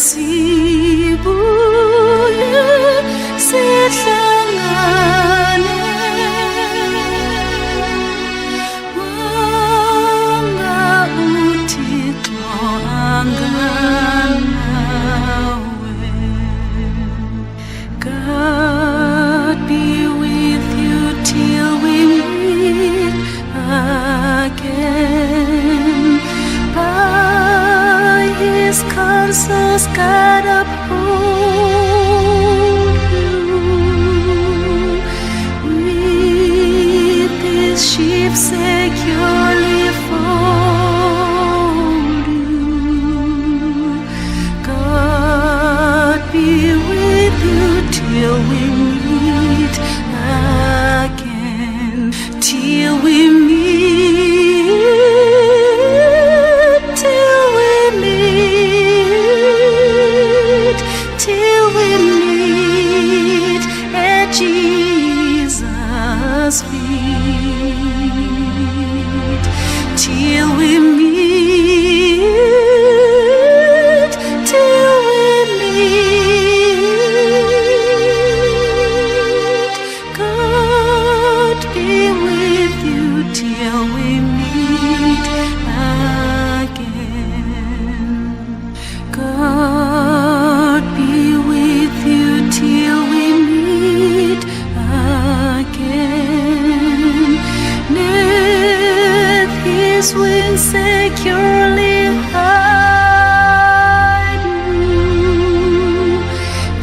sibuye sihlangane wanga uThixo anganawe. God be with you till we meet again. By His counsels God uphold you. With His sheep securely fold you. God be with you till we meet again. Till we meet. Jesus' feet, till we meet, till we meet. God be with you till we meet again. God be with you till we meet again. Let His wings securely hide you.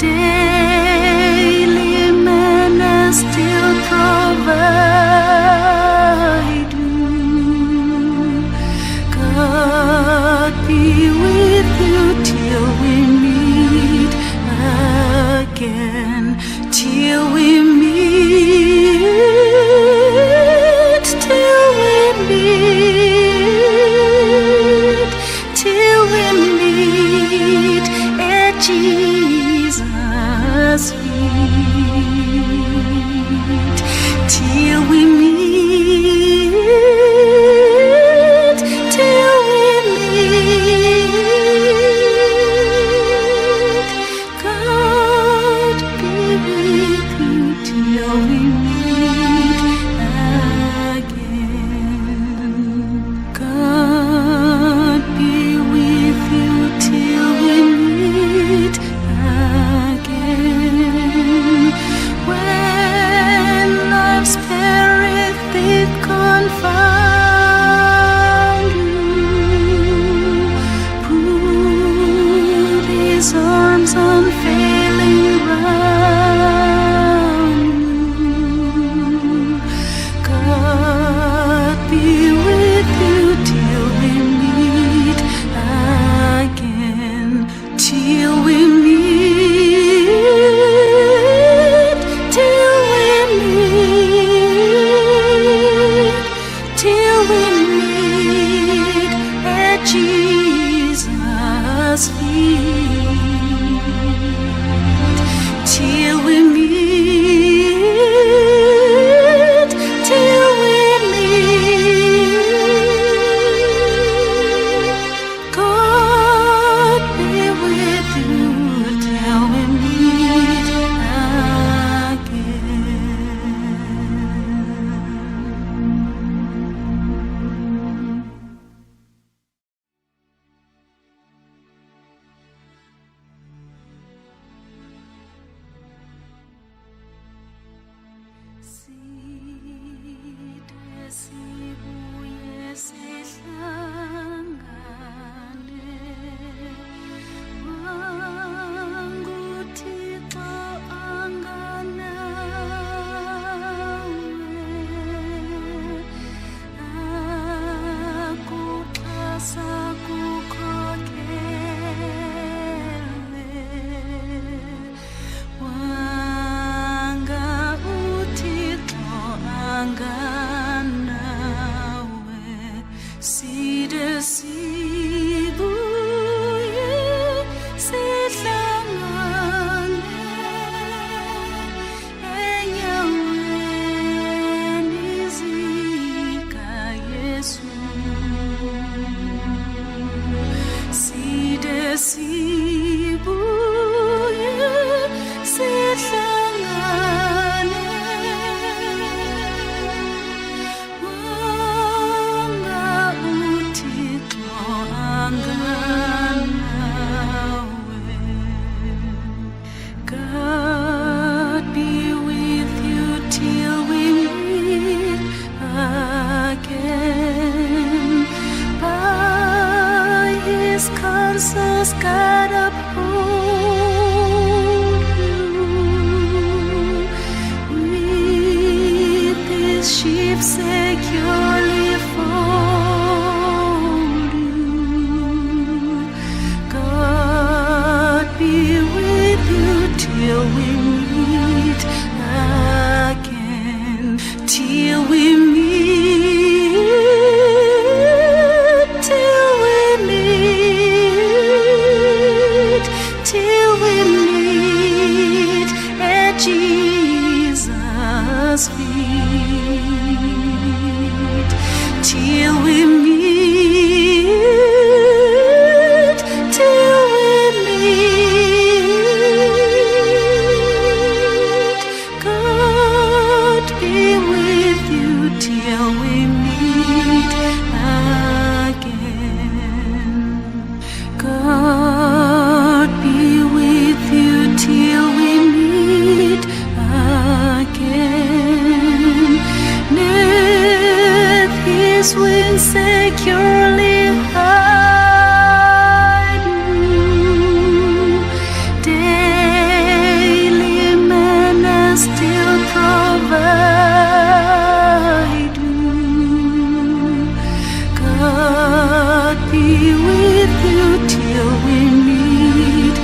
Daily manna still provide you. God be with you till we meet again. Till we meet, till we meet, till we meet at Jesus' feet, till we meet, till we meet. God be with you till we meet again. God be with you till we meet again. When life's spirit did confound you, put His arms unfailing round you. God be with you till we meet again. Till we meet, till we meet, till we meet at Jesus' feet, till we meet, till we meet. God be with you till we meet again. Side sibuye sihlangane wangu Thixo anganawe akuxhasa kukhokele wanga uThixo anganawe. Side sibuye sihlangane enyaweni zikaYesu. Side sibuye God be with you till we meet again. By His counsels, God uphold you. With His sheep securely fold you. God be with you till we meet again, till we meet, till we meet, till we meet at Jesus' feet, till we meet, till we meet. God be with you till we meet again. God be with you till we meet again. Neath His wings securely hide you. Daily manna still provide you. God be with you till we meet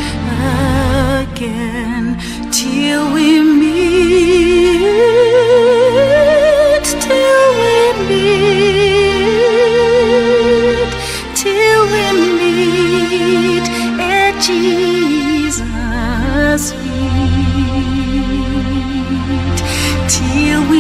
again, till we meet, till we meet, till we meet at Jesus' feet, till we